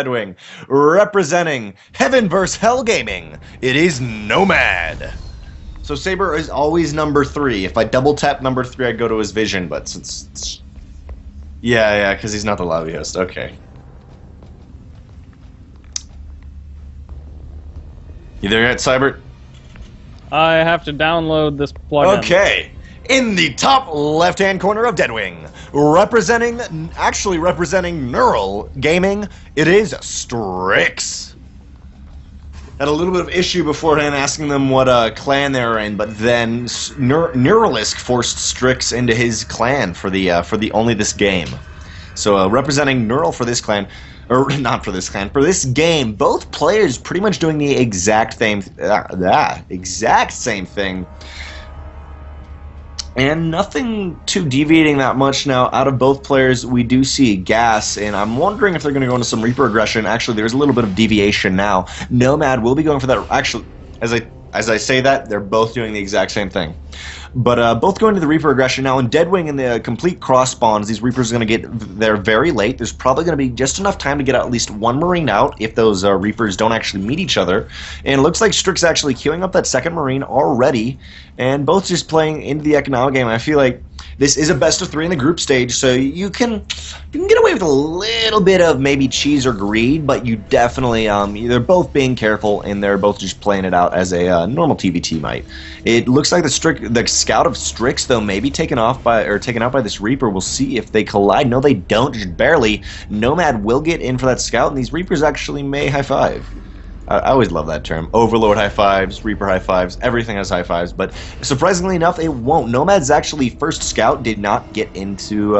Deadwing. Representing Heaven vs. Hell Gaming, it is noMADe. So Saber is always number 3. If I double tap number 3, I go to his vision, but since... Yeah, because he's not the lobby host. Okay. You there yet, Cybert? I have to download this plugin. Okay. In the top left-hand corner of Deadwing, actually representing Neural Gaming, it is Strix. Had a little bit of issue beforehand asking them what clan they were in, but then Neuralisk forced Strix into his clan for the only this game. So representing Neural for this clan, or not for this clan, for this game, both players pretty much doing the exact same thing. And nothing too deviating that much now. Out of both players, we do see gas, and I'm wondering if they're going to go into some Reaper aggression. Actually, there's a little bit of deviation now. noMADe will be going for that. Actually, as I say that, they're both doing the exact same thing. But both going to the Reaper aggression now. In Deadwing and the complete cross spawns, these Reapers are going to get there very late. There's probably going to be just enough time to get at least one Marine out if those Reapers don't actually meet each other. And it looks like Strix actually queuing up that second Marine already, and both just playing into the economic game. I feel like this is a best of 3 in the group stage, so you can get away with a little bit of maybe cheese or greed, but you definitely they're both being careful, and they're both just playing it out as a normal TVT might. It looks like the scout of Strix though may be taken out by this Reaper. We'll see if they collide. No, they don't, just barely. noMADe will get in for that scout, and these Reapers actually may high five. I always love that term. Overlord high fives, Reaper high fives, everything has high fives, but surprisingly enough, it won't. noMADE's actually first scout did not get into,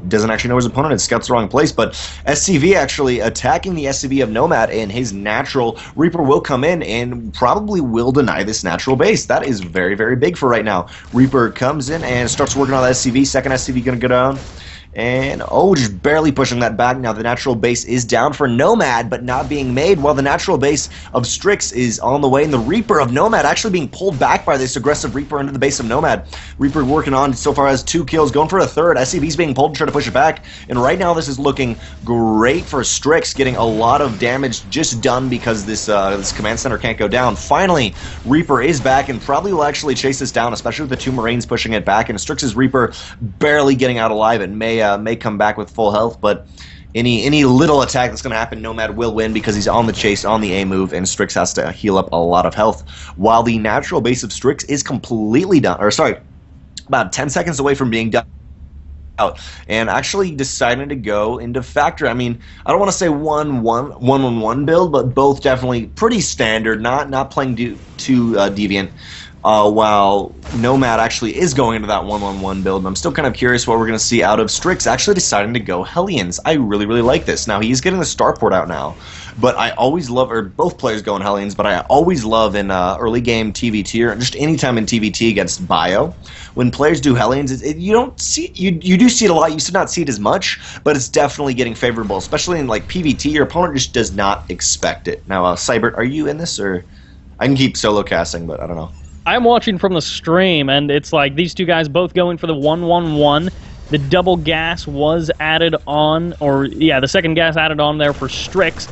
doesn't actually know his opponent, it scouts the wrong place, but SCV actually attacking the SCV of noMADE, and his natural Reaper will come in and probably will deny this natural base. That is very, very big for right now. Reaper comes in and starts working on the SCV, second SCV gonna go down. And, just barely pushing that back. Now the natural base is down for noMADE, but not being made, while the natural base of Strix is on the way, and the Reaper of noMADE actually being pulled back by this aggressive Reaper into the base of noMADE. Reaper working on, so far has 2 kills, going for a third. SCV's being pulled to try to push it back, and right now this is looking great for Strix, getting a lot of damage just done because this command center can't go down. Finally, Reaper is back, and probably will actually chase this down, especially with the 2 Marines pushing it back, and Strix's Reaper barely getting out alive. It may come back with full health, but any little attack that's going to happen, noMADE will win because he's on the chase, on the A move, and Strix has to heal up a lot of health. While the natural base of Strix is completely done, or sorry, about 10 seconds away from being done out, and actually deciding to go into factory. I mean, I don't want to say 1-1 build, but both definitely pretty standard, not playing too deviant. While noMADE actually is going into that 1-1-1 build, and I'm still kind of curious what we're going to see out of Strix actually deciding to go Hellions. I really, really like this. Now, he's getting the starport out now, but I always love, or both players going Hellions, but I always love in early game TVT, or just anytime in TVT against Bio, when players do Hellions, you don't see, you do see it a lot, you used to not see it as much, but it's definitely getting favorable, especially in like PVT, your opponent just does not expect it. Now, Cybert, are you in this, or I can keep solo casting, but I don't know. I'm watching from the stream, and it's like these two guys both going for the 1-1-1. The double gas was added on, or yeah, the second gas added on there for Strix.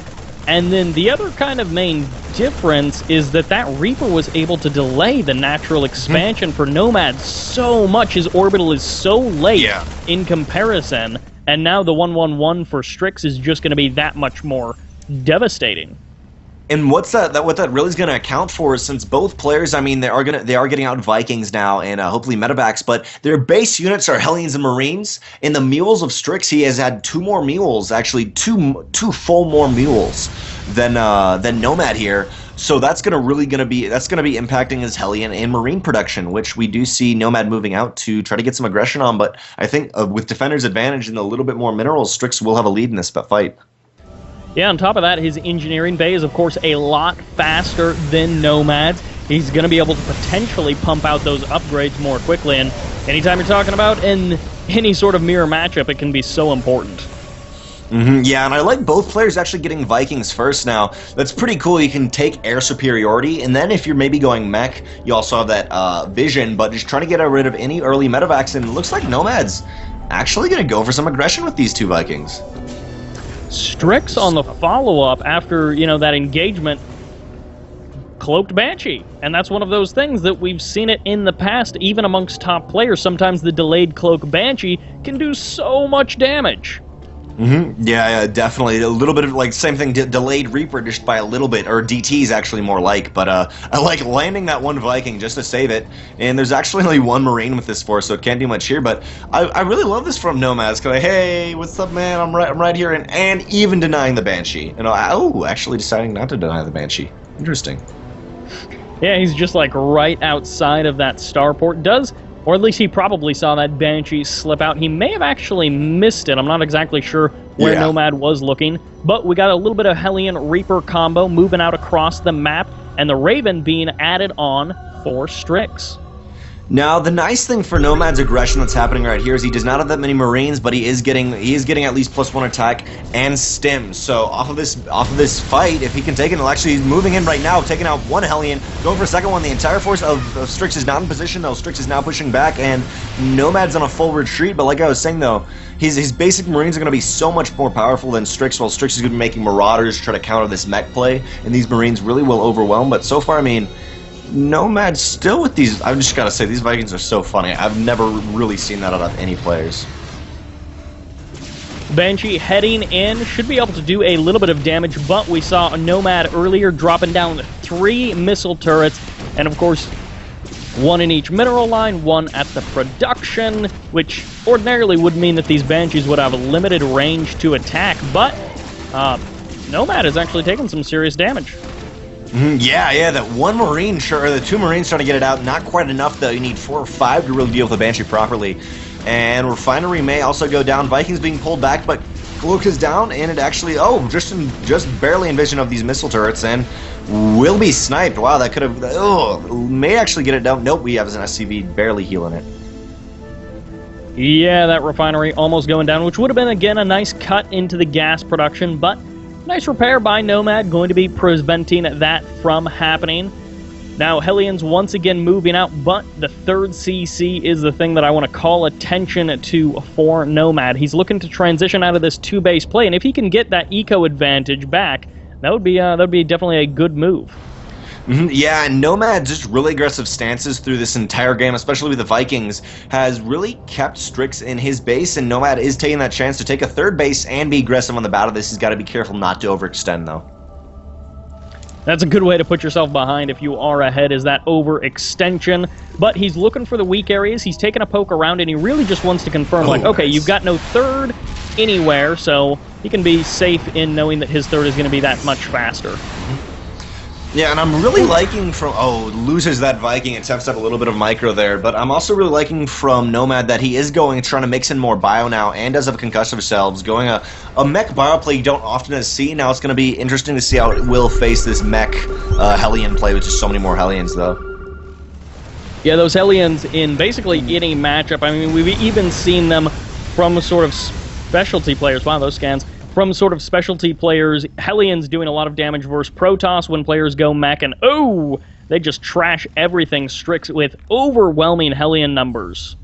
And then the other kind of main difference is that Reaper was able to delay the natural expansion for noMADE so much. His orbital is so late in comparison, and now the 1-1-1 for Strix is just going to be that much more devastating. And what that really is going to account for is, since both players, I mean, they are getting out Vikings now and hopefully medevacs, but their base units are Hellions and Marines. In the mules of Strix, he has had 2 more mules, actually two full more mules than noMADE here. So that's going to be impacting his Hellion and Marine production, which we do see noMADE moving out to try to get some aggression on. But I think with Defender's advantage and a little bit more minerals, Strix will have a lead in this fight. Yeah, on top of that, his engineering bay is, of course, a lot faster than noMADE's. He's going to be able to potentially pump out those upgrades more quickly, and anytime you're talking about in any sort of mirror matchup, it can be so important. Yeah, and I like both players actually getting Vikings first now. That's pretty cool. You can take air superiority, and then if you're maybe going mech, you also have that vision, but just trying to get rid of any early medevacs, and it looks like noMADE's actually going to go for some aggression with these 2 Vikings. Strix on the follow-up after, that engagement, cloaked Banshee. And that's one of those things that we've seen it in the past, even amongst top players. Sometimes the delayed cloak Banshee can do so much damage. Yeah, definitely. A little bit of, like, same thing, delayed Reaper just by a little bit, or DT is actually more like, but I like landing that one Viking just to save it, and there's actually only one Marine with this force, so it can't do much here, but I really love this from noMADe, because, hey, what's up, man, I'm right here, and even denying the Banshee. And actually deciding not to deny the Banshee. Interesting. Yeah, he's just, like, right outside of that starport. Or at least he probably saw that Banshee slip out. He may have actually missed it. I'm not exactly sure where noMADe was looking. But we got a little bit of Hellion Reaper combo moving out across the map, and the Raven being added on for Strix. Now, the nice thing for noMADe's aggression that's happening right here is he does not have that many Marines, but he is getting at least +1 attack and stim. So off of this fight, if he can take it, he's moving in right now, taking out one Hellion, going for a second one. The entire force of Strix is not in position, though. Strix is now pushing back, and noMADe's on a full retreat. But like I was saying, though, his basic Marines are going to be so much more powerful than Strix, while Strix is going to be making Marauders try to counter this mech play, and these Marines really will overwhelm. But so far, I mean, noMADE still with these. I've just got to say, these Vikings are so funny. I've never really seen that out of any players. Banshee heading in, should be able to do a little bit of damage, but we saw noMADE earlier dropping down 3 missile turrets, and of course, 1 in each mineral line, 1 at the production, which ordinarily would mean that these Banshees would have a limited range to attack, but noMADE is actually taking some serious damage. Yeah, that one Marine, or the 2 Marines trying to get it out, not quite enough though. You need 4 or 5 to really deal with the Banshee properly. And Refinery may also go down. Vikings being pulled back, but Cloak is down, and it actually, just barely in vision of these missile turrets, and will be sniped. Wow, that could have, may actually get it down. Nope, we have an SCV barely healing it. Yeah, that Refinery almost going down, which would have been, again, a nice cut into the gas production, but nice repair by noMADE, going to be preventing that from happening. Now, Hellions once again moving out, but the 3rd CC is the thing that I want to call attention to for noMADE. He's looking to transition out of this 2-base play, and if he can get that eco advantage back, that would be definitely a good move. Yeah, and noMADE just really aggressive stances through this entire game, especially with the Vikings, has really kept Strix in his base, and noMADE is taking that chance to take a 3rd base and be aggressive on the battle. This has got to be careful not to overextend, though. That's a good way to put yourself behind if you are ahead, is that overextension. But he's looking for the weak areas. He's taking a poke around, and he really just wants to confirm, okay, nice. You've got no 3rd anywhere, so he can be safe in knowing that his 3rd is going to be that much faster. Yeah, and I'm really liking from... loses that Viking, attempts at a little bit of micro there, but I'm also really liking from noMADE that he is trying to mix in more bio now, and does have concussive selves, going a mech bio play you don't often see. Now it's going to be interesting to see how it will face this mech Hellion play, with just so many more Hellions, though. Yeah, those Hellions in basically any matchup, I mean, we've even seen them from sort of specialty players. Wow, those scans. From sort of specialty players, Hellions doing a lot of damage versus Protoss when players go mech, and they just trash everything Strix with overwhelming Hellion numbers.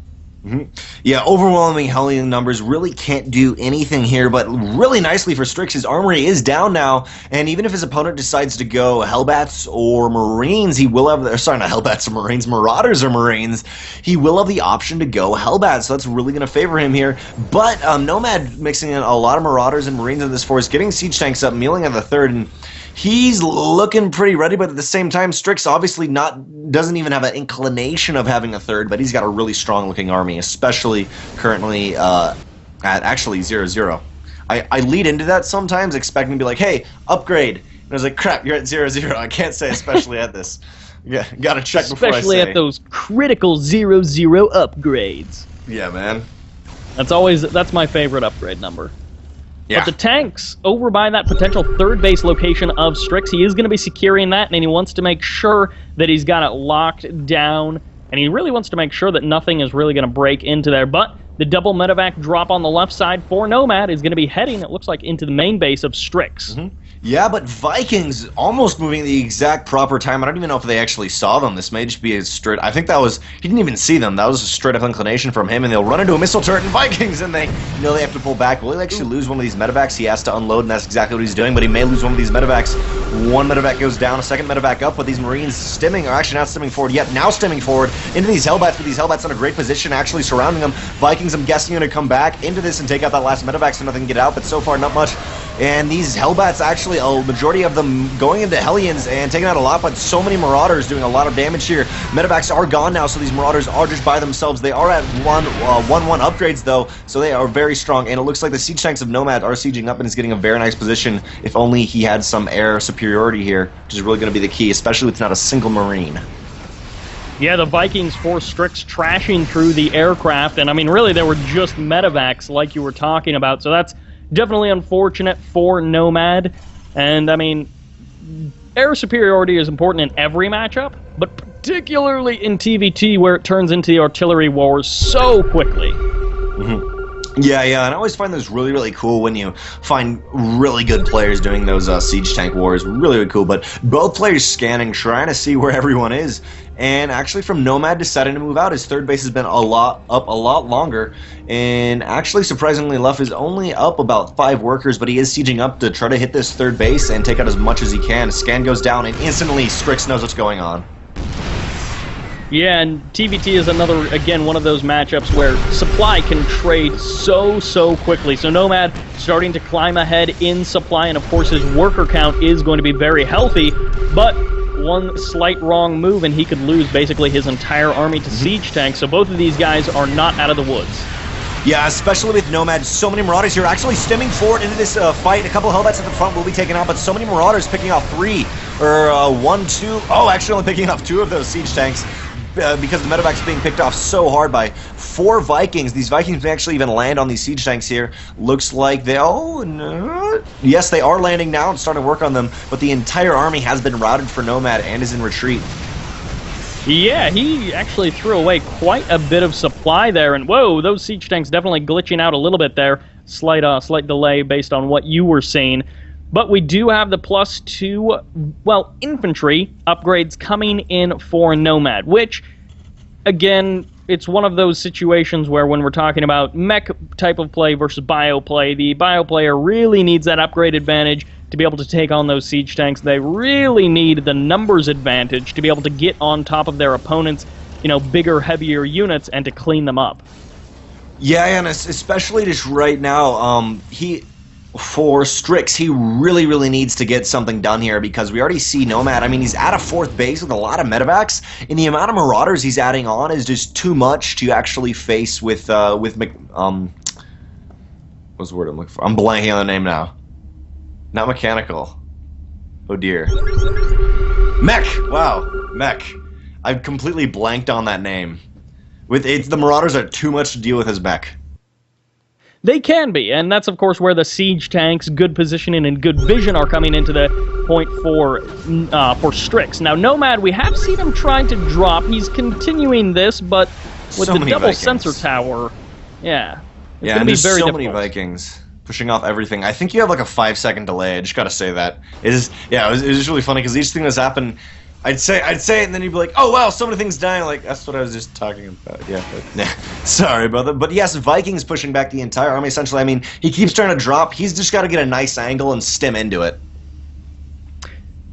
Yeah, overwhelming Hellion numbers, really can't do anything here, but really nicely for Strix, his armory is down now, and even if his opponent decides to go Hellbats or Marines, he will have, sorry, not Hellbats or Marines, Marauders or Marines, he will have the option to go Hellbats, so that's really going to favor him here. But noMADE mixing in a lot of Marauders and Marines in this force, getting siege tanks up, mealing at the 3rd, and he's looking pretty ready, but at the same time, Strix obviously doesn't even have an inclination of having a 3rd, but he's got a really strong-looking army, especially currently at actually 0-0. I lead into that sometimes, expecting to be like, hey, upgrade. And I was like, crap, you're at 0-0. I can't say especially at this. Yeah, gotta check before I say. Especially at those critical 0-0 upgrades. Yeah, man. That's my favorite upgrade number. Yeah. But the tanks, over by that potential 3rd base location of Strix, he is going to be securing that, and he wants to make sure that he's got it locked down, and he really wants to make sure that nothing is really going to break into there. But the double medevac drop on the left side for noMADE is going to be heading, it looks like, into the main base of Strix. Yeah, but Vikings almost moving the exact proper time. I don't even know if they actually saw them. This may just be a straight... I think that was... He didn't even see them. That was a straight-up inclination from him, and they'll run into a missile turret and Vikings, and they know they have to pull back. Will he actually lose one of these medevacs? He has to unload, and that's exactly what he's doing, but he may lose one of these medevacs. One medevac goes down, a second medevac up, but these Marines stimming, or actually not stimming forward yet, now stimming forward into these Hellbats, but these Hellbats in a great position, actually surrounding them. Vikings, I'm guessing, going to come back into this and take out that last medevac so nothing can get out, but so far not much. And these Hellbats, actually, a majority of them going into Hellions and taking out a lot, but so many Marauders doing a lot of damage here. Medevacs are gone now, so these Marauders are just by themselves. They are at 1-1 upgrades, though, so they are very strong. And it looks like the siege tanks of noMADe are sieging up and is getting a very nice position. If only he had some air superiority here, which is really going to be the key, especially with not a single Marine. Yeah, the Vikings forced Strix trashing through the aircraft, and I mean, really, they were just medevacs like you were talking about, so that's definitely unfortunate for noMADe. And I mean, air superiority is important in every matchup, but particularly in TVT where it turns into the artillery wars so quickly. Yeah, and I always find those really, really cool when you find really good players doing those siege tank wars. Really, really cool. But both players scanning, trying to see where everyone is. And actually, from noMADE deciding to move out, his third base has been a lot longer. And actually, surprisingly enough, is only up about 5 workers, but he is sieging up to try to hit this third base and take out as much as he can. Scan goes down, and instantly, Strix knows what's going on. Yeah, and TVT is another, again, one of those matchups where supply can trade so quickly. So noMADE starting to climb ahead in supply, and of course his worker count is going to be very healthy, but one slight wrong move and he could lose basically his entire army to siege tanks. So both of these guys are not out of the woods. Yeah, especially with noMADE, so many Marauders here actually stemming forward into this fight. A couple of Hellbats at the front will be taken out, but so many Marauders picking off 3, or 1, 2, oh, actually only picking off 2 of those siege tanks. Because the medevac's being picked off so hard by 4 Vikings. These Vikings may actually even land on these siege tanks here. Looks like they... Oh, no. Yes, they are landing now and starting to work on them, but the entire army has been routed for noMADE and is in retreat. Yeah, he actually threw away quite a bit of supply there, and whoa, those siege tanks definitely glitching out a little bit there. Slight delay based on what you were saying. But we do have the +2, well, infantry upgrades coming in for noMADE, which, again, it's one of those situations where when we're talking about mech type of play versus bio play, the bio player really needs that upgrade advantage to be able to take on those siege tanks. They really need the numbers advantage to be able to get on top of their opponents, you know, bigger, heavier units and to clean them up. Yeah, and especially just right now, for Strix, he really needs to get something done here because we already see noMADE. I mean, he's at a 4th base with a lot of medevacs, and the amount of Marauders he's adding on is just too much to actually face with what's the word I'm looking for? I'm blanking on the name now. Not mechanical. Oh dear. Mech! Wow, Mech. I've completely blanked on that name. The Marauders are too much to deal with as mech. They can be, and that's of course where the siege tanks, good positioning, and good vision are coming into the point for Strix. Now, noMADE, we have seen him trying to drop. He's continuing this, but with the double Vikings. Sensor tower, yeah, it's yeah, going to be there's very so difficult. many Vikings pushing off everything. I think you have like a 5-second delay. I just gotta say that. It was just really funny because each thing that's happened, I'd say it, and then you'd be like, "Oh wow, so many things dying." Like that's what I was just talking about. Yeah, but, sorry, brother. But yes, Vikings pushing back the entire army. Essentially, I mean, he keeps trying to drop. He's just got to get a nice angle and stem into it.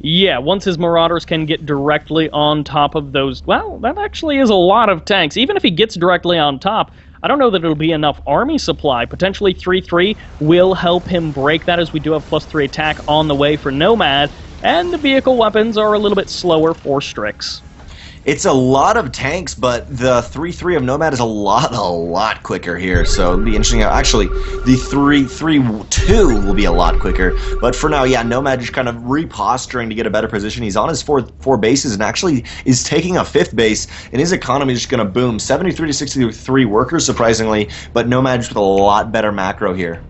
Yeah, once his Marauders can get directly on top of those, well, that actually is a lot of tanks. Even if he gets directly on top, I don't know that it'll be enough army supply. Potentially 3-3 will help him break that, as we do have +3 attack on the way for noMADE. And the vehicle weapons are a little bit slower for Strix. It's a lot of tanks, but the 3-3 of noMADE is a lot quicker here. So it'll be interesting. Actually, the 3-3-2 will be a lot quicker. But for now, yeah, noMADE just kind of reposturing to get a better position. He's on his four bases and actually is taking a 5th base, and his economy is just going to boom. 73 to 63 workers, surprisingly, but noMADE just with a lot better macro here.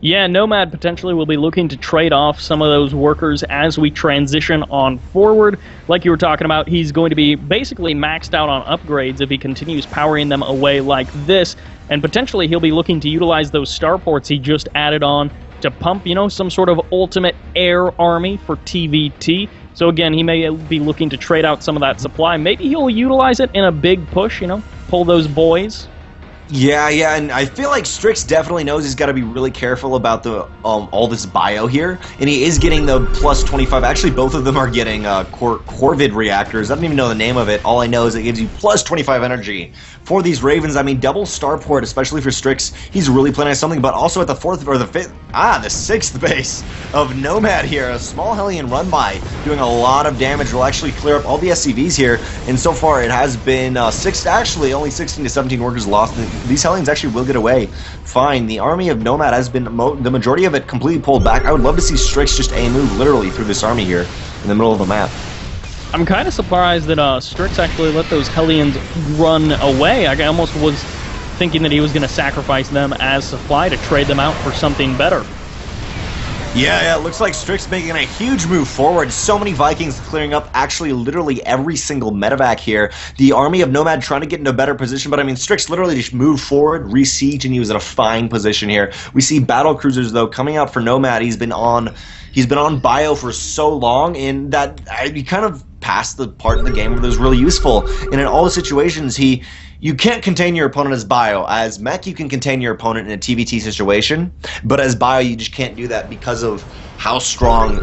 Yeah, noMADE potentially will be looking to trade off some of those workers as we transition on forward. Like you were talking about, he's going to be basically maxed out on upgrades if he continues powering them away like this, and potentially he'll be looking to utilize those starports he just added on to pump, you know, some sort of ultimate air army for TVT. So again, he may be looking to trade out some of that supply. Maybe he'll utilize it in a big push, you know, pull those boys. Yeah, and I feel like Strix definitely knows he's got to be really careful about the all this bio here, and he is getting the plus 25. Actually, both of them are getting Corvid reactors. I don't even know the name of it. All I know is it gives you plus 25 energy for these Ravens. I mean, double starport, especially for Strix. He's really planning on something, but also at the the sixth base of noMADe here, a small Hellion run by, doing a lot of damage. Will actually clear up all the SCVs here, and so far it has been actually only 16 to 17 workers lost. These Hellions actually will get away fine. The army of noMADe has been the majority of it completely pulled back. I would love to see Strix just move literally through this army here in the middle of the map. I'm kind of surprised that Strix actually let those Hellions run away. I almost was thinking that he was going to sacrifice them as supply to trade them out for something better. Yeah, it looks like Strix making a huge move forward. So many Vikings clearing up actually literally every single medevac here. The army of noMADe trying to get into a better position, but I mean, Strix literally just moved forward, re-siege, and he was in a fine position here. We see battle cruisers, though, coming out for noMADe. He's been on bio for so long, and that he kind of passed the part of the game where it was really useful. And in all the situations, you can't contain your opponent as bio. As mech, you can contain your opponent in a TVT situation, but as bio, you just can't do that because of how strong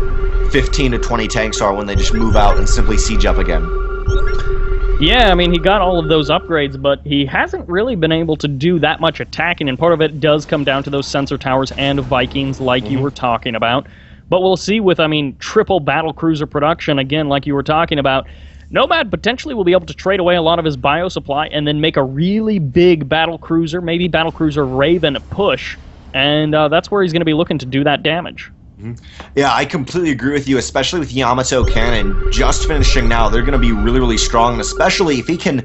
15 to 20 tanks are when they just move out and simply siege up again. Yeah, I mean, he got all of those upgrades, but he hasn't really been able to do that much attacking, and part of it does come down to those sensor towers and Vikings like you were talking about. But we'll see with, I mean, triple battlecruiser production, again, like you were talking about, noMADe potentially will be able to trade away a lot of his bio supply and then make a really big battlecruiser, maybe battlecruiser Raven push, and that's where he's going to be looking to do that damage. Yeah, I completely agree with you, especially with Yamato Cannon just finishing now. They're going to be really, really strong, and especially if he can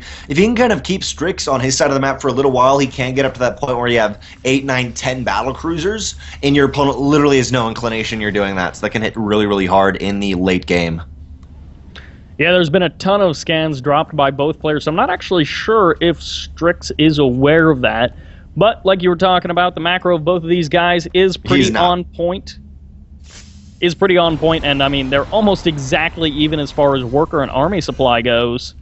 kind of keep Strix on his side of the map for a little while, he can get up to that point where you have 8, 9, 10 battle cruisers, and your opponent literally has no inclination you're doing that, so that can hit really, really hard in the late game. Yeah, there's been a ton of scans dropped by both players, so I'm not actually sure if Strix is aware of that, but like you were talking about, the macro of both of these guys is pretty on point. And I mean, they're almost exactly even as far as worker and army supply goes.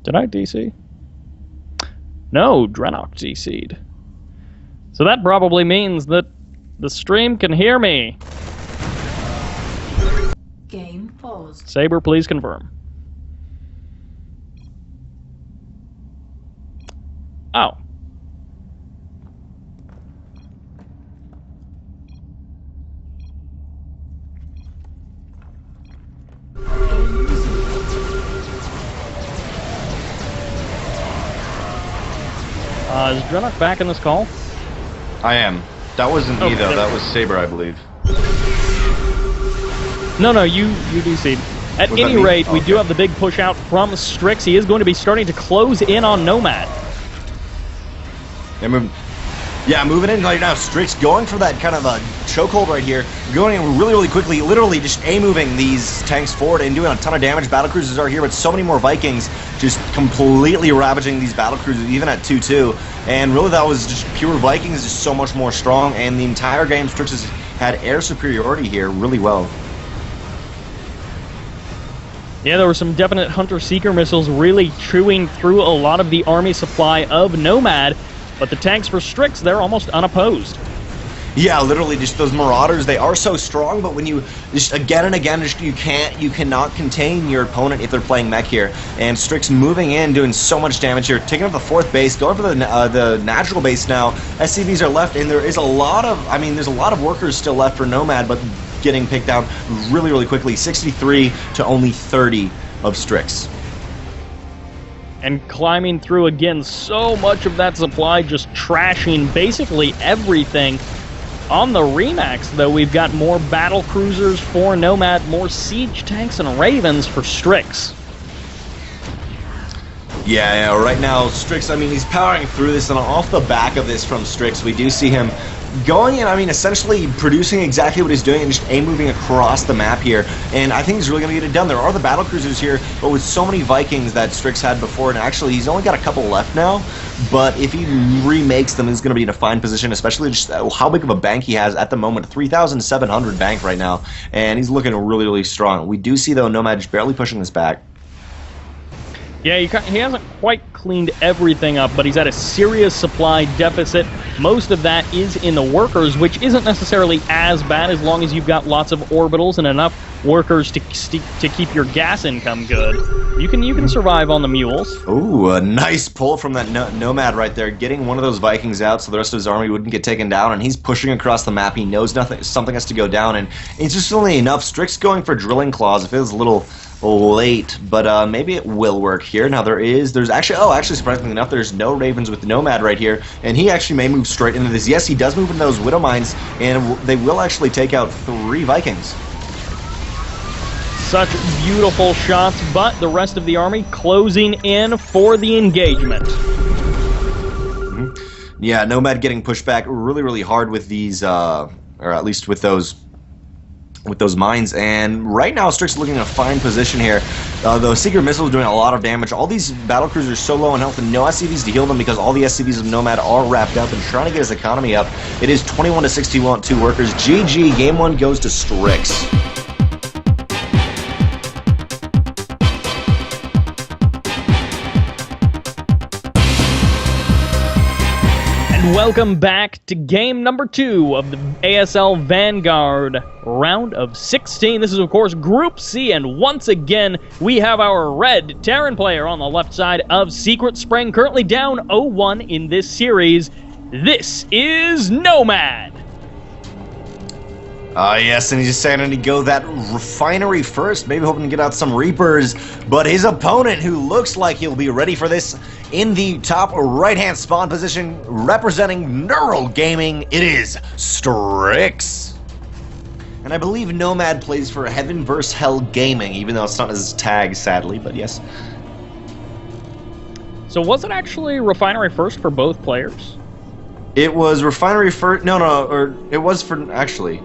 Did I DC? No, Drenok DC'd. So that probably means that the stream can hear me. Game paused. Saber, please confirm. Oh. Is Drenok back in this call? I am. That wasn't me, though. That was Saber, I believe. No, you DC'd. At any rate, we do have the big push out from Strix. He is going to be starting to close in on noMADe. Moving in right now. Strix going for that kind of a chokehold right here. Going in really, really quickly, literally just moving these tanks forward and doing a ton of damage. Battlecruisers are here, but so many more Vikings just completely ravaging these battlecruisers, even at 2-2. And really, that was just pure Vikings, just so much more strong. And the entire game, Strix has had air superiority here really well. Yeah, there were some definite Hunter-Seeker missiles really chewing through a lot of the army supply of noMADe. But the tanks for Strix, they're almost unopposed. Yeah, literally, just those Marauders, they are so strong, but when you just again and again, you cannot contain your opponent if they're playing mech here. And Strix moving in, doing so much damage here, taking up the 4th base, going for the natural base now. SCVs are left, and there is a lot of, there's a lot of workers still left for noMADE, but getting picked down really, really quickly. 63 to only 30 of Strix. And climbing through again, so much of that supply just trashing basically everything. On the Remax, though, we've got more battle cruisers for noMADE, more siege tanks and Ravens for Strix. Yeah, right now, Strix, I mean, he's powering through this, and off the back of this from Strix, we do see him going and, I mean, essentially producing exactly what he's doing and just moving across the map here, and I think he's really going to get it done. There are the battlecruisers here, but with so many Vikings that Strix had before, and actually he's only got a couple left now, but if he remakes them, he's going to be in a fine position, especially just how big of a bank he has at the moment, 3,700 bank right now, and he's looking really, really strong. We do see, though, noMADe just barely pushing this back. Yeah, he hasn't quite cleaned everything up, but he's at a serious supply deficit. Most of that is in the workers, which isn't necessarily as bad as long as you've got lots of orbitals and enough workers to keep your gas income good. You can survive on the mules. Ooh, a nice pull from that noMADe right there, getting one of those Vikings out so the rest of his army wouldn't get taken down, and he's pushing across the map. He knows something has to go down, and it's just only enough. Strix going for drilling claws. It feels a little late, but maybe it will work here. Now there's actually surprisingly enough, there's no Ravens with noMADe right here, and he actually may move straight into this. Yes, he does move into those Widow Mines, and they will actually take out 3 Vikings. Such beautiful shots, but the rest of the army closing in for the engagement. Yeah, noMADe getting pushed back really, really hard with these, or at least with those mines, and right now Strix looking in a fine position here. The Secret Missile is doing a lot of damage. All these battlecruisers are so low in health and no SCVs to heal them because all the SCVs of noMADe are wrapped up and trying to get his economy up. It is 21 to 61, 2 workers. GG, game 1 goes to Strix. Welcome back to game number 2 of the ASL Vanguard round of 16. This is, of course, Group C, and once again, we have our red Terran player on the left side of Secret Spring, currently down 0-1 in this series. This is noMADe. Yes, and he's just saying to go that refinery first, maybe hoping to get out some Reapers, but his opponent, who looks like he'll be ready for this, in the top right-hand spawn position, representing Neural Gaming, it is Strix. And I believe noMADe plays for Heaven vs. Hell Gaming, even though it's not his tag, sadly, but yes. So was it actually refinery first for both players? It was refinery first, or it was for, actually.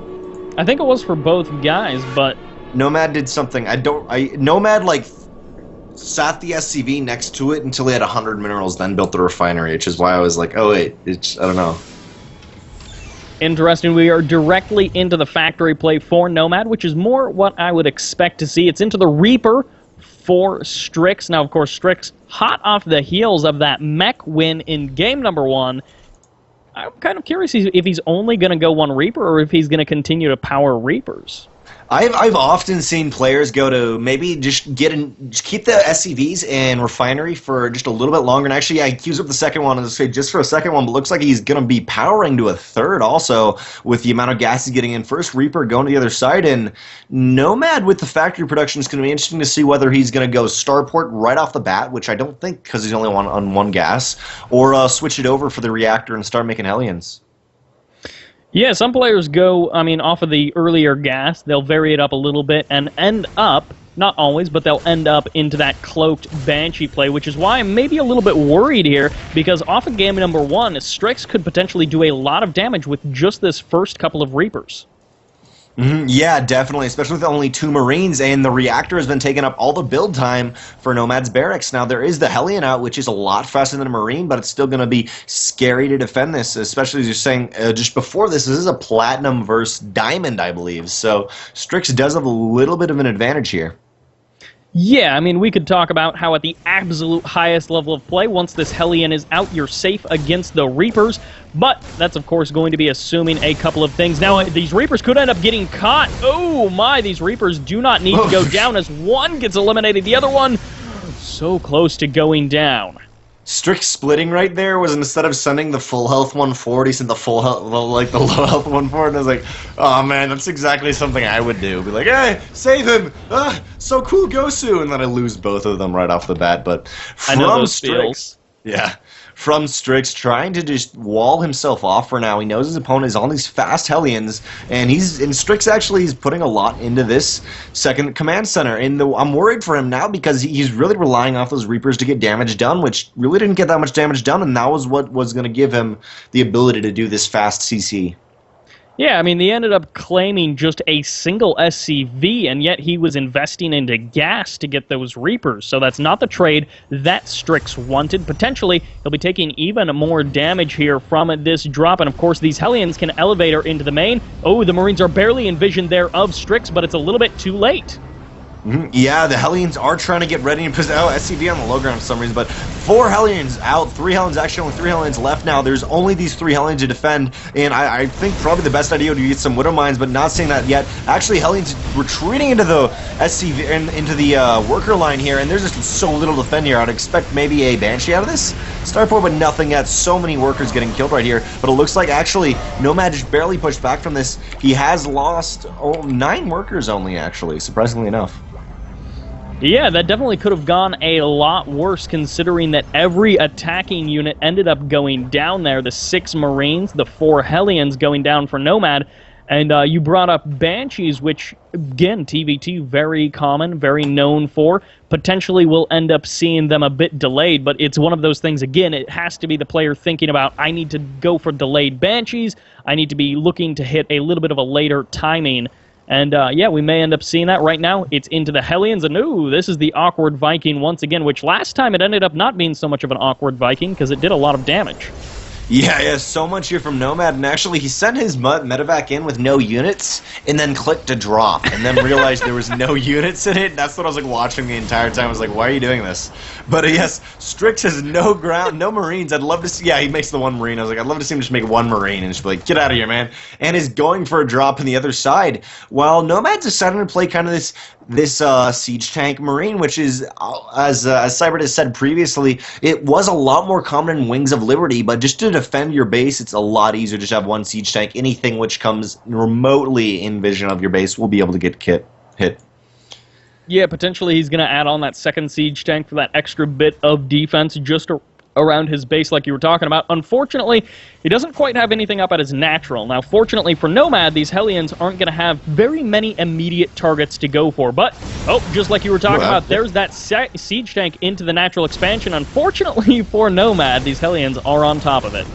I think it was for both guys, but noMADe did something. noMADe, like, sat the SCV next to it until he had 100 minerals, then built the refinery, which is why I was like, oh wait, I don't know. Interesting. We are directly into the factory play for noMADe, which is more what I would expect to see. It's into the Reaper for Strix. Now, of course, Strix, hot off the heels of that mech win in game number 1. I'm kind of curious if he's only going to go 1 Reaper or if he's going to continue to power Reapers. I've often seen players go to maybe just keep the SCVs and refinery for just a little bit longer. And actually, I used up the second one and say just for a second one, but looks like he's going to be powering to a third also with the amount of gas he's getting in. First Reaper going to the other side, and noMADe with the factory production is going to be interesting to see whether he's going to go starport right off the bat, which I don't think because he's only on 1 gas, or switch it over for the reactor and start making Hellions. Yeah, some players go, off of the earlier gas, they'll vary it up a little bit and end up, not always, but they'll end up into that cloaked Banshee play, which is why I'm maybe a little bit worried here, because off of game number 1, Strix could potentially do a lot of damage with just this first couple of Reapers. Yeah, definitely, especially with only 2 Marines, and the reactor has been taking up all the build time for noMADE's barracks. Now, there is the Hellion out, which is a lot faster than a Marine, but it's still going to be scary to defend this, especially as you're saying just before this is a Platinum versus Diamond, I believe. So Strix does have a little bit of an advantage here. Yeah, we could talk about how at the absolute highest level of play, once this Hellion is out, you're safe against the Reapers, but that's, of course, going to be assuming a couple of things. Now, these Reapers could end up getting caught. Oh, my, these Reapers do not need to go down as one gets eliminated. The other one, so close to going down. Strix splitting right there was, instead of sending the full health one forward, he sent the full health, like the low health one forward, and I was like, oh man, that's exactly something I would do. Be like, hey, save him! So cool, Gosu! And then I lose both of them right off the bat, but I know those Strix, feels. yeah, from Strix, trying to just wall himself off for now. He knows his opponent is on these fast Hellions, and Strix actually is putting a lot into this second command center. And I'm worried for him now because he's really relying off those Reapers to get damage done, which really didn't get that much damage done, and that was what was going to give him the ability to do this fast CC. Yeah, I mean, they ended up claiming just a single SCV, and yet he was investing into gas to get those Reapers. So that's not the trade that Strix wanted. Potentially, he'll be taking even more damage here from this drop. And of course, these Hellions can elevate her into the main. Oh, the Marines are barely in vision there of Strix, but it's a little bit too late. Yeah, the Hellions are trying to get ready and position. Oh, SCV on the low ground for some reason, but 4 Hellions out, 3 Hellions, actually only 3 Hellions left now. There's only these 3 Hellions to defend, and I think probably the best idea would be to get some Widow Mines, but not seeing that yet. Actually, Hellions retreating into the SCV, into the worker line here, and there's just so little to defend here. I'd expect maybe a Banshee out of this starport, but nothing yet. So many workers getting killed right here, but it looks like actually noMADe just barely pushed back from this. He has lost 9 workers only, actually, surprisingly enough. Yeah, that definitely could have gone a lot worse considering that every attacking unit ended up going down there. The 6 Marines, the 4 Hellions going down for noMADe. And you brought up Banshees, which, again, TVT, very common, very known for. Potentially we'll end up seeing them a bit delayed, but it's one of those things, again, it has to be the player thinking about, I need to go for delayed Banshees. I need to be looking to hit a little bit of a later timing. And, yeah, we may end up seeing that right now. It's into the Hellions, and ooh, this is the awkward Viking once again, which last time it ended up not being so much of an awkward Viking because it did a lot of damage. Yeah, so much here from noMADe, and actually he sent his medevac in with no units, and then clicked to drop, and then realized there was no units in it. That's what I was like watching the entire time. I was like, why are you doing this? But yes, Strix has no ground, no Marines. I'd love to see, yeah, he makes the 1 Marine. I was like, I'd love to see him just make 1 Marine, and just be like, get out of here, man. And is going for a drop on the other side, while noMADE decided to play kind of this siege tank Marine, which is, as Cybert has said previously, it was a lot more common in Wings of Liberty, but just to defend your base, it's a lot easier to just have 1 siege tank. Anything which comes remotely in vision of your base will be able to get hit. Yeah, potentially he's going to add on that 2nd siege tank for that extra bit of defense just around his base like you were talking about. Unfortunately, he doesn't quite have anything up at his natural. Now, fortunately for noMADe, these Hellions aren't going to have very many immediate targets to go for. But, oh, just like you were talking about, there's that siege tank into the natural expansion. Unfortunately for noMADe, these Hellions are on top of it.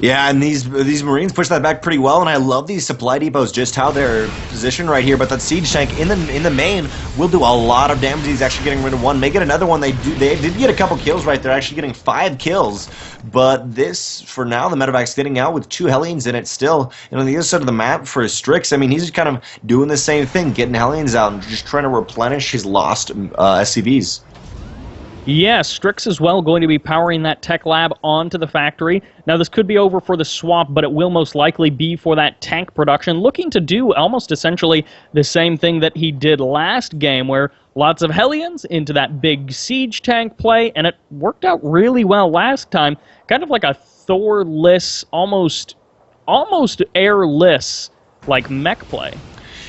Yeah, and these Marines push that back pretty well, and I love these supply depots, just how they're positioned right here. But that siege tank in the main will do a lot of damage. He's actually getting rid of 1. May get another one. They did get a couple kills right there, actually getting 5 kills. But this, for now, the medevac's getting out with 2 Hellions in it still. And on the other side of the map for Strix, I mean, he's just kind of doing the same thing, getting Hellions out and just trying to replenish his lost SCVs. Yeah, Strix as well going to be powering that tech lab onto the factory. Now, this could be over for the swap, but it will most likely be for that tank production, looking to do almost essentially the same thing that he did last game, where lots of Hellions into that big siege tank play, and it worked out really well last time. Kind of like a Thor-less, almost airless, like mech play.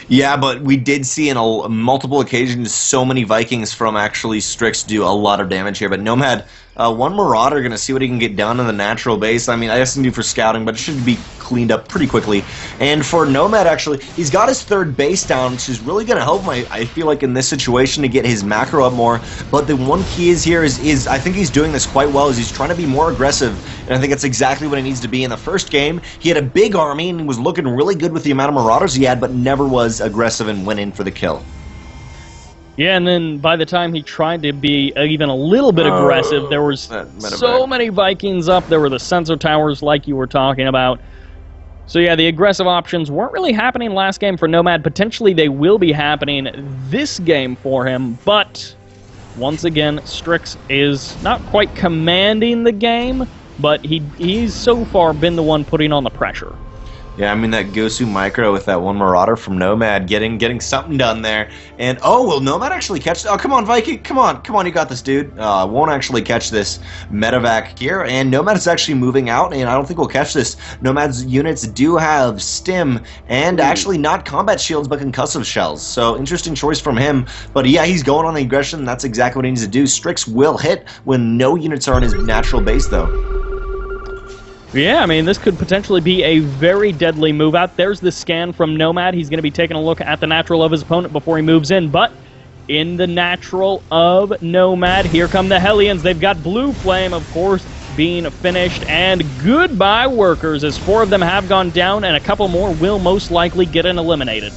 Yeah, but we did see in multiple occasions so many Vikings from actually Strix do a lot of damage here. But noMADE, 1 Marauder, going to see what he can get done in the natural base. I mean, I guess he can do for scouting, but it should be cleaned up pretty quickly. And for noMADE, actually, he's got his 3rd base down, which is really going to help him, I feel like, in this situation to get his macro up more. But the one key is here is I think he's doing this quite well, is he's trying to be more aggressive. And I think that's exactly what he needs to be. In the first game, he had a big army and was looking really good with the amount of Marauders he had, but never was aggressive and went in for the kill. Yeah, and then by the time he tried to be even a little bit aggressive, there was so many Vikings up. There were the sensor towers like you were talking about. So yeah, the aggressive options weren't really happening last game for noMADE. Potentially they will be happening this game for him, but once again, Strix is not quite commanding the game, but he's so far been the one putting on the pressure. Yeah, I mean that Gosu Micro with that one Marauder from noMADe getting something done there. And oh, will noMADe actually catch? Oh, come on, Viking, come on, you got this, dude. Won't actually catch this medevac here, and noMADE is actually moving out, and I don't think we'll catch this. noMADE's units do have stim and actually not combat shields but concussive shells, so interesting choice from him. But yeah, he's going on the aggression. That's exactly what he needs to do. Strix will hit when no units are on his natural base, though. Yeah, I mean, this could potentially be a very deadly move out. There's the scan from noMADE. He's going to be taking a look at the natural of his opponent before he moves in. But in the natural of noMADE, here come the Hellions. They've got Blue Flame, of course, being finished. And goodbye, workers, as 4 of them have gone down, and a couple more will most likely get eliminated.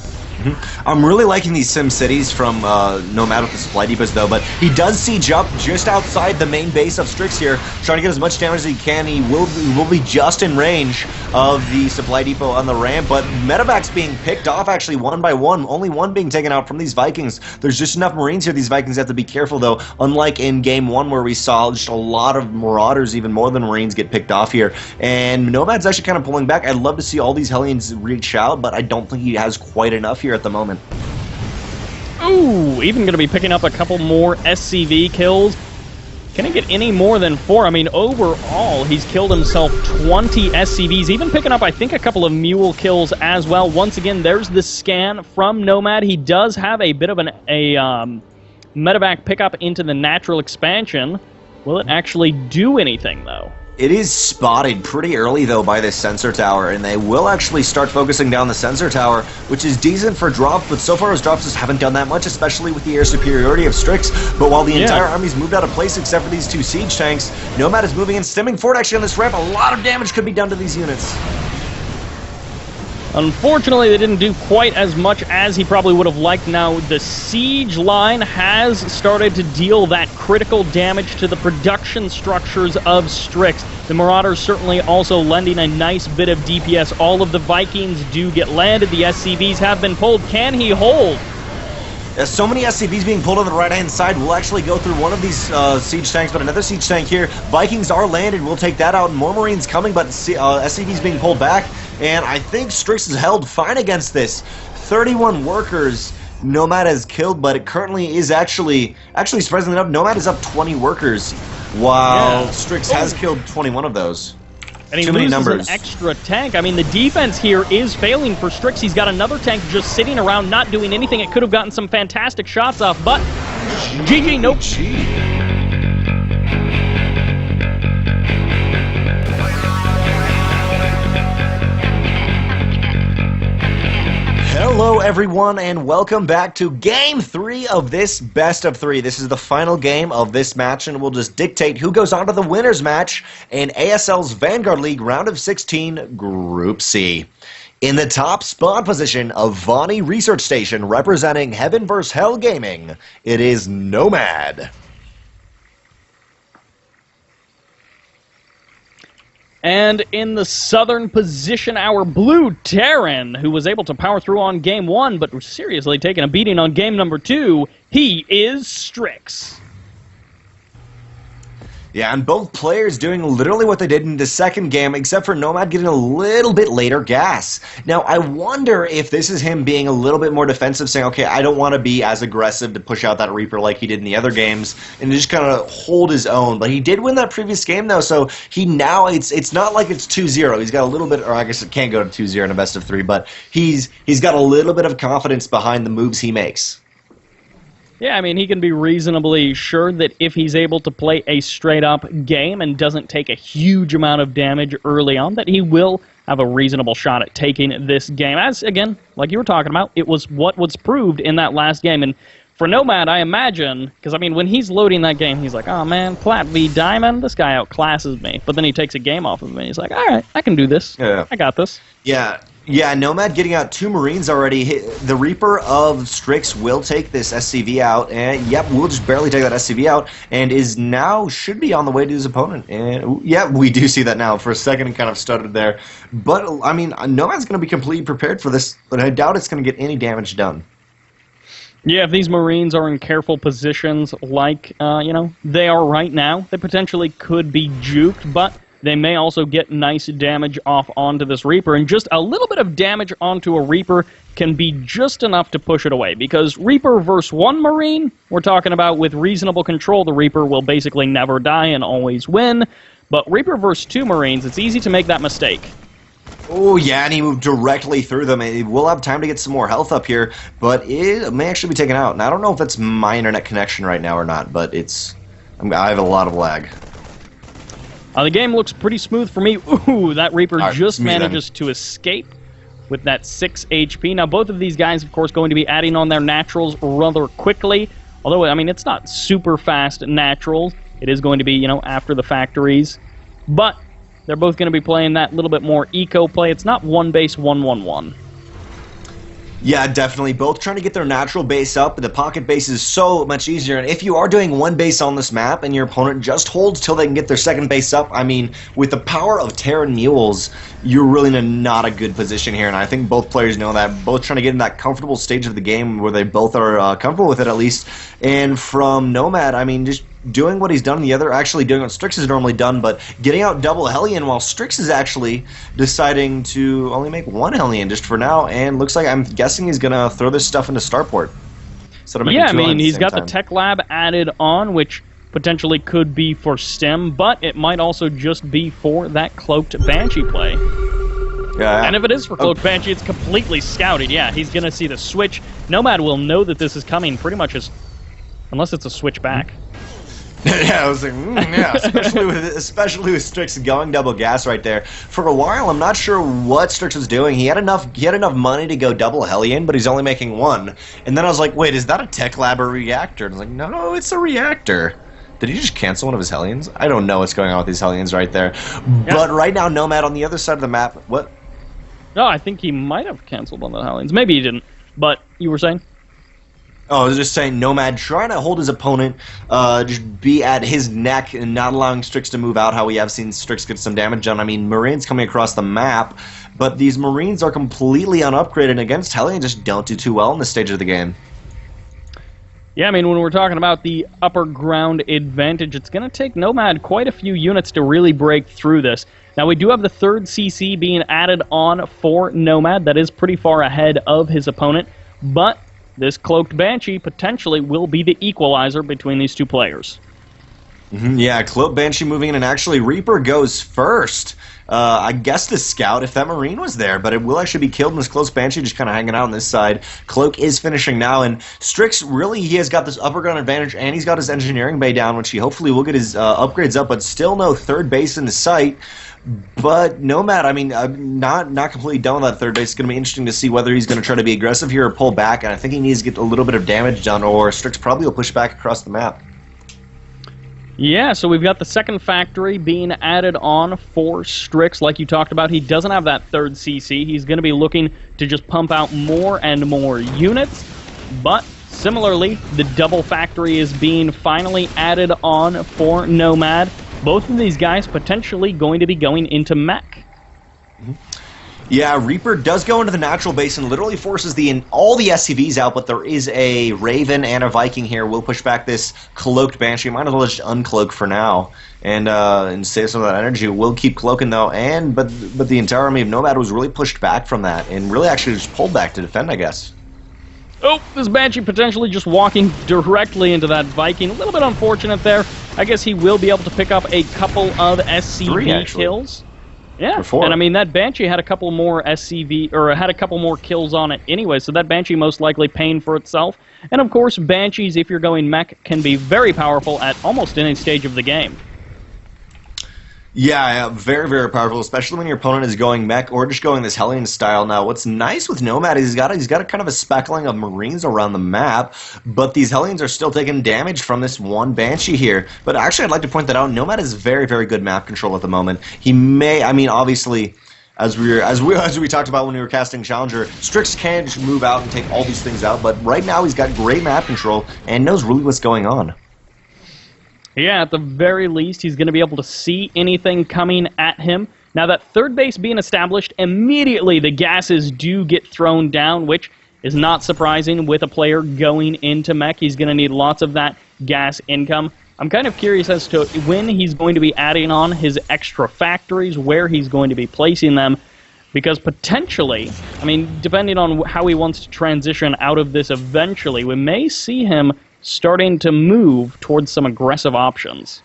I'm really liking these Sim Cities from noMADE with the supply depots, though, but he does siege up just outside the main base of Strix here, trying to get as much damage as he can. He will be just in range of the supply depot on the ramp, but medevac's being picked off actually one by one, only one being taken out from these Vikings. There's just enough Marines here. These Vikings have to be careful, though, unlike in Game 1 where we saw just a lot of Marauders, even more than Marines, get picked off here. And noMADE's actually kind of pulling back. I'd love to see all these Hellions reach out, but I don't think he has quite enough here at the moment. Ooh, even going to be picking up a couple more SCV kills. Can he get any more than 4? I mean, overall, he's killed himself 20 SCVs, even picking up, I think, a couple of mule kills as well. Once again, there's the scan from noMADE. He does have a bit of a medevac pickup into the natural expansion. Will it actually do anything, though? It is spotted pretty early, though, by this sensor tower, and they will actually start focusing down the sensor tower, which is decent for drops, but so far his drops just haven't done that much, especially with the air superiority of Strix. But while the entire army's moved out of place except for these 2 siege tanks, noMADE is moving and stemming forward actually on this ramp. A lot of damage could be done to these units. Unfortunately, they didn't do quite as much as he probably would have liked. Now, the siege line has started to deal that critical damage to the production structures of Strix. The Marauders certainly also lending a nice bit of DPS. All of the Vikings do get landed. The SCVs have been pulled. Can he hold? There's so many SCVs being pulled on the right-hand side. We'll actually go through one of these siege tanks, but another siege tank here. Vikings are landed. We'll take that out. More Marines coming, but SCVs being pulled back. And I think Strix is held fine against this. 31 workers noMADE has killed, but it currently is actually surprisingly enough, noMADE is up 20 workers, while Strix has killed 21 of those. And he Too many loses numbers. An extra tank. I mean, the defense here is failing for Strix. He's got another tank just sitting around, not doing anything. It could have gotten some fantastic shots off, but GG, nope. Hello everyone, and welcome back to Game 3 of this Best of 3. This is the final game of this match, and we'll just dictate who goes on to the winner's match in ASL's Vanguard League Round of 16 Group C. In the top spawn position of Vonnie Research Station, representing Heaven vs. Hell Gaming, it is noMADE. And in the southern position, our blue Terran, who was able to power through on game 1, but was seriously taking a beating on game number 2, he is Strix. Yeah, and both players doing literally what they did in the second game, except for noMADE getting a little bit later gas. Now, I wonder if this is him being a little bit more defensive, saying, okay, I don't want to be as aggressive to push out that Reaper like he did in the other games, and just kind of hold his own. But he did win that previous game, though, so he now, it's not like it's 2-0. He's got a little bit, or I guess it can't go to 2-0 in a best of 3, but he's got a little bit of confidence behind the moves he makes. Yeah, I mean, he can be reasonably sure that if he's able to play a straight-up game and doesn't take a huge amount of damage early on, that he will have a reasonable shot at taking this game. As, again, like you were talking about, it was what was proved in that last game. And for noMADE, I imagine, because, I mean, when he's loading that game, he's like, oh, man, Plat v Diamond, this guy outclasses me. But then he takes a game off of me, and he's like, all right, I can do this. Yeah. I got this. Yeah, noMADE getting out 2 Marines already. The Reaper of Strix will take this SCV out, and yep, we'll just barely take that SCV out, and is now, should be on the way to his opponent. And yeah, we do see that now. For a second, it kind of stuttered there. But, I mean, noMADE's going to be completely prepared for this, but I doubt it's going to get any damage done. Yeah, if these Marines are in careful positions like, they are right now, they potentially could be juked, but they may also get nice damage off onto this Reaper, and just a little bit of damage onto a Reaper can be just enough to push it away, because Reaper versus one Marine, we're talking about with reasonable control, the Reaper will basically never die and always win, but Reaper versus two Marines, it's easy to make that mistake. Oh, yeah, and he moved directly through them. He will have time to get some more health up here, but it may actually be taken out. And I don't know if it's my internet connection right now or not, but I have a lot of lag. The game looks pretty smooth for me. Ooh, that Reaper just manages to escape with that 6 HP. Now, both of these guys, of course, going to be adding on their naturals rather quickly. Although, I mean, it's not super fast naturals. It is going to be, you know, after the factories. But they're both going to be playing that little bit more eco play. It's not one base 1-1-1. Yeah, definitely. Both trying to get their natural base up. The pocket base is so much easier. And if you are doing one base on this map and your opponent just holds till they can get their second base up, I mean, with the power of Terran Mules, you're really in not a good position here. And I think both players know that. Both trying to get in that comfortable stage of the game where they both are comfortable with it at least. And from noMADe, I mean, just doing what he's done, the other actually doing what Strix has normally done, but getting out double Hellion while Strix is actually deciding to only make one Hellion just for now, and looks like I'm guessing he's going to throw this stuff into Starport. Yeah, I mean, he's got the Tech Lab added on, which potentially could be for STEM, but it might also just be for that Cloaked Banshee play. Yeah. And if it is for Cloaked Banshee, it's completely scouted. Yeah, he's going to see the switch. noMADe will know that this is coming pretty much unless it's a switch back. Yeah, I was like, yeah, especially with Strix going double gas right there. For a while, I'm not sure what Strix was doing. He had enough money to go double Hellion, but he's only making one. And then I was like, wait, is that a Tech Lab or reactor? And I was like, no, it's a reactor. Did he just cancel one of his Hellions? I don't know what's going on with these Hellions right there. Yeah. But right now, noMADe on the other side of the map, what? No, I think he might have canceled on the Hellions. Maybe he didn't. But you were saying? Oh, I was just saying, noMADe trying to hold his opponent, just be at his neck and not allowing Strix to move out, how we have seen Strix get some damage done. I mean, Marines coming across the map, but these Marines are completely unupgraded against Hellion, just don't do too well in this stage of the game. Yeah, I mean, when we're talking about the upper ground advantage, it's going to take noMADe quite a few units to really break through this. Now, we do have the third CC being added on for noMADe. That is pretty far ahead of his opponent, but this Cloaked Banshee potentially will be the equalizer between these two players. Yeah, Cloaked Banshee moving in, and actually Reaper goes first. I guess the scout, if that Marine was there, but it will actually be killed in this Cloaked Banshee, just kind of hanging out on this side. Cloak is finishing now, and Strix, really, he has got this upper ground advantage, and he's got his engineering bay down, which he hopefully will get his upgrades up, but still no third base in the sight. But noMADe, I mean, not completely done with that third base. It's going to be interesting to see whether he's going to try to be aggressive here or pull back, and I think he needs to get a little bit of damage done, or Strix probably will push back across the map. Yeah, so we've got the second factory being added on for Strix. Like you talked about, he doesn't have that third CC. He's going to be looking to just pump out more and more units. But similarly, the double factory is being finally added on for noMADe. Both of these guys potentially going to be going into mech. Yeah, Reaper does go into the natural base and literally forces all the SCVs out, but there is a Raven and a Viking here. We'll push back this Cloaked Banshee. Might as well just uncloak for now and save some of that energy. We'll keep cloaking though, but the entire army of noMADe was really pushed back from that and really actually just pulled back to defend, I guess. Oh, this Banshee potentially just walking directly into that Viking. A little bit unfortunate there. I guess he will be able to pick up a couple of SCV kills. Yeah, and I mean, that Banshee had a couple more SCV, or had a couple more kills on it anyway, so that Banshee most likely paying for itself. And of course, Banshees, if you're going mech, can be very powerful at almost any stage of the game. Yeah, very, very powerful, especially when your opponent is going mech or just going this Hellion style. Now, what's nice with noMADe is he's got a kind of a speckling of Marines around the map, but these Hellions are still taking damage from this one Banshee here. But actually, I'd like to point that out. noMADe is very, very good map control at the moment. He may, I mean, obviously, as we talked about when we were casting Challenger, Strix can just move out and take all these things out, but right now he's got great map control and knows really what's going on. Yeah, at the very least, he's going to be able to see anything coming at him. Now, that third base being established, immediately the gases do get thrown down, which is not surprising with a player going into mech. He's going to need lots of that gas income. I'm kind of curious as to when he's going to be adding on his extra factories, where he's going to be placing them, because potentially, I mean, depending on how he wants to transition out of this eventually, we may see him starting to move towards some aggressive options.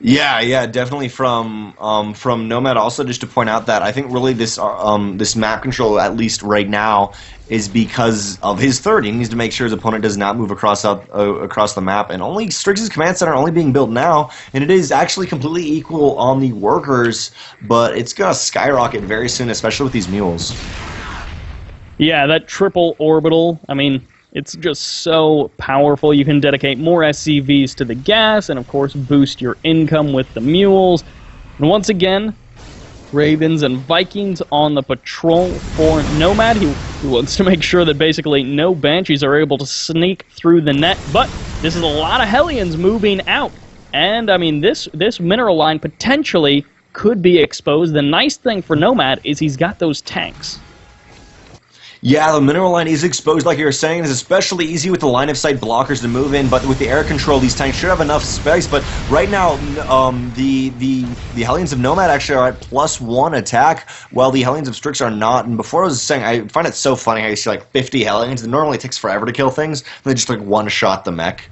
Yeah, definitely from noMADe. Also, just to point out that I think really this map control, at least right now, is because of his third. He needs to make sure his opponent does not move across the map. And only Strix's command center only being built now, and it is actually completely equal on the workers, but it's gonna skyrocket very soon, especially with these mules. Yeah, that triple orbital. I mean, it's just so powerful. You can dedicate more SCVs to the gas and, of course, boost your income with the mules. And once again, Ravens and Vikings on the patrol for noMADe. He wants to make sure that basically no Banshees are able to sneak through the net. But this is a lot of Hellions moving out. And, I mean, this mineral line potentially could be exposed. The nice thing for noMADe is he's got those tanks. Yeah, the mineral line is exposed, like you were saying. It's especially easy with the line-of-sight blockers to move in, but with the air control, these tanks should have enough space. But right now, the Hellions of noMADe actually are at +1 attack, while the Hellions of Strix are not. And before I was saying, I find it so funny how you see like 50 Hellions. It normally takes forever to kill things, and they just like one-shot the mech.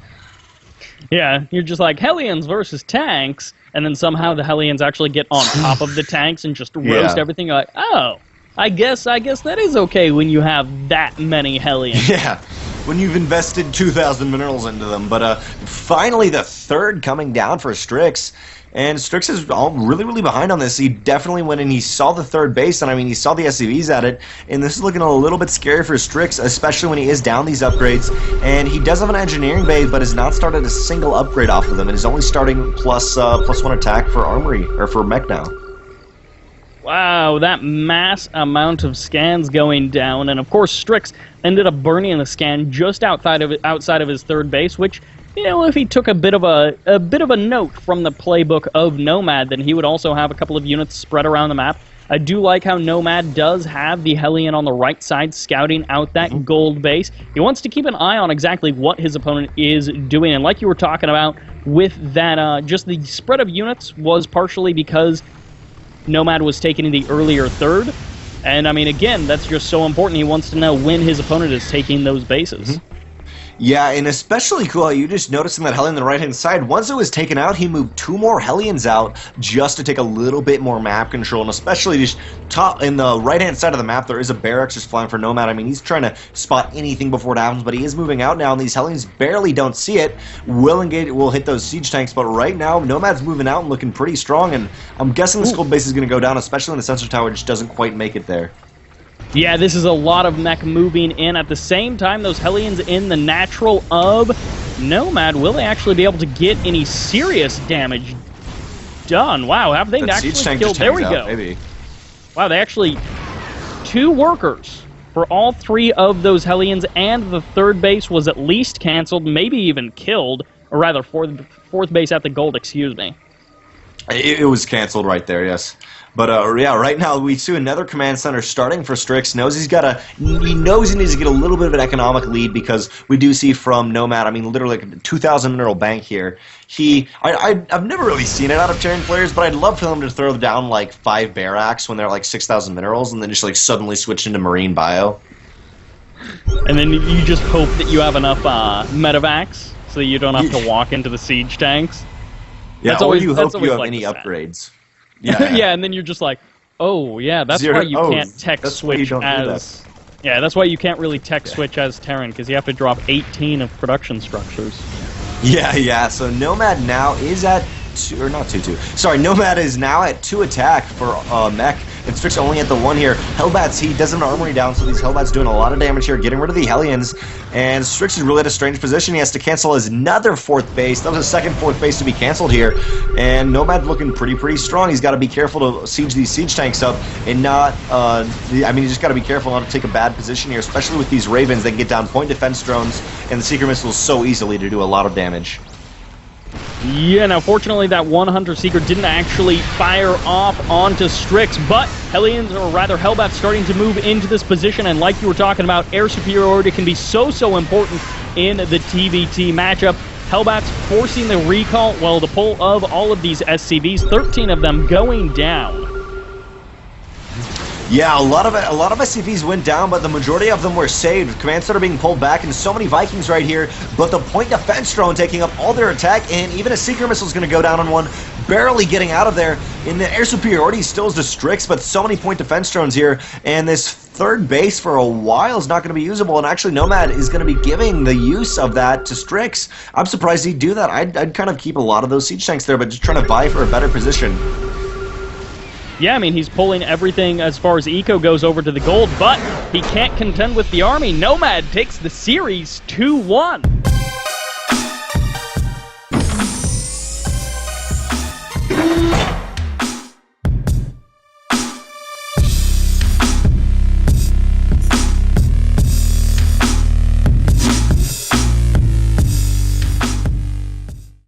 Yeah, you're just like, Hellions versus tanks, and then somehow the Hellions actually get on top of the tanks and just roast everything. You're like, oh. I guess that is okay when you have that many Hellions. Yeah, when you've invested 2,000 minerals into them. But finally, the third coming down for Strix. And Strix is really behind on this. He definitely went in, he saw the third base, and I mean, he saw the SCVs at it. And this is looking a little bit scary for Strix, especially when he is down these upgrades. And he does have an engineering base, but has not started a single upgrade off of them. And is only starting +1 attack for armory, or for mech now. Wow, that mass amount of scans going down, and of course Strix ended up burning the scan just outside of his third base, which, you know, if he took a bit of a note from the playbook of noMADe, then he would also have a couple of units spread around the map. I do like how noMADe does have the Hellion on the right side scouting out that gold base. He wants to keep an eye on exactly what his opponent is doing, and like you were talking about with that, just the spread of units was partially because noMADe was taken in the earlier third, and I mean, again, that's just so important. He wants to know when his opponent is taking those bases. Yeah, and especially cool how you just noticing that Hellion on the right-hand side. Once it was taken out, he moved 2 more Hellions out just to take a little bit more map control, and especially just top in the right-hand side of the map, there is a barracks just flying for noMADe. I mean, he's trying to spot anything before it happens, but he is moving out now, and these Hellions barely don't see it. Will hit those siege tanks, but right now, noMADe's moving out and looking pretty strong, and I'm guessing the gold base is going to go down, especially when the sensor tower just doesn't quite make it there. Yeah, this is a lot of mech moving in. At the same time, those Hellions in the natural of noMADe, will they actually be able to get any serious damage done? Wow, have they actually killed? There we go. Maybe. Wow, they actually 2 workers for all 3 of those Hellions, and the third base was at least canceled, maybe even killed, or rather, fourth base at the gold, excuse me. It was canceled right there, yes. But yeah, right now we see another command center starting for Strix. He knows he needs to get a little bit of an economic lead, because we do see from noMADe, I mean, literally like a 2,000 mineral bank here. I've never really seen it out of Terran players, but I'd love for them to throw down like 5 barracks when they're like 6,000 minerals, and then just like suddenly switch into marine bio. And then you just hope that you have enough medevacs so that you don't have to walk into the siege tanks. Yeah, that's always, or you hope you have any upgrades. Yeah. Yeah, and then you're just like, oh yeah, that's why you can't tech switch as. Yeah, that's why you can't really tech switch as Terran, because you have to drop 18 of production structures. Yeah. So noMADe now is at noMADe is now at 2 attack for mech, and Strix only at the 1 here. Hellbats, he does have an armory down, so these Hellbats doing a lot of damage here, getting rid of the Hellions, and Strix is really at a strange position. He has to cancel his another 4th base. That was his second 4th base to be canceled here, and noMADE looking pretty strong. He's got to be careful to siege these siege tanks up, and not, I mean, you just got to be careful not to take a bad position here, especially with these Ravens. They can get down point defense drones and the Seeker missiles so easily to do a lot of damage. Yeah, now fortunately that one Hunter Seeker didn't actually fire off onto Strix, but Hellions, or rather Hellbats, starting to move into this position, and like you were talking about, air superiority can be so important in the TVT matchup. Hellbats forcing the recall, well, the pull of all of these SCVs, 13 of them going down. Yeah, a lot of SCVs went down, but the majority of them were saved. Command center being pulled back, and so many Vikings right here. But the point defense drone taking up all their attack, and even a seeker missile is going to go down on one, barely getting out of there. In the air superiority still is the Strix, but so many point defense drones here, and this third base for a while is not going to be usable. And actually, noMADe is going to be giving the use of that to Strix. I'm surprised he'd do that. I'd kind of keep a lot of those siege tanks there, but just trying to vie for a better position. Yeah, I mean, he's pulling everything as far as eco goes over to the gold, but he can't contend with the army. noMADE takes the series 2-1.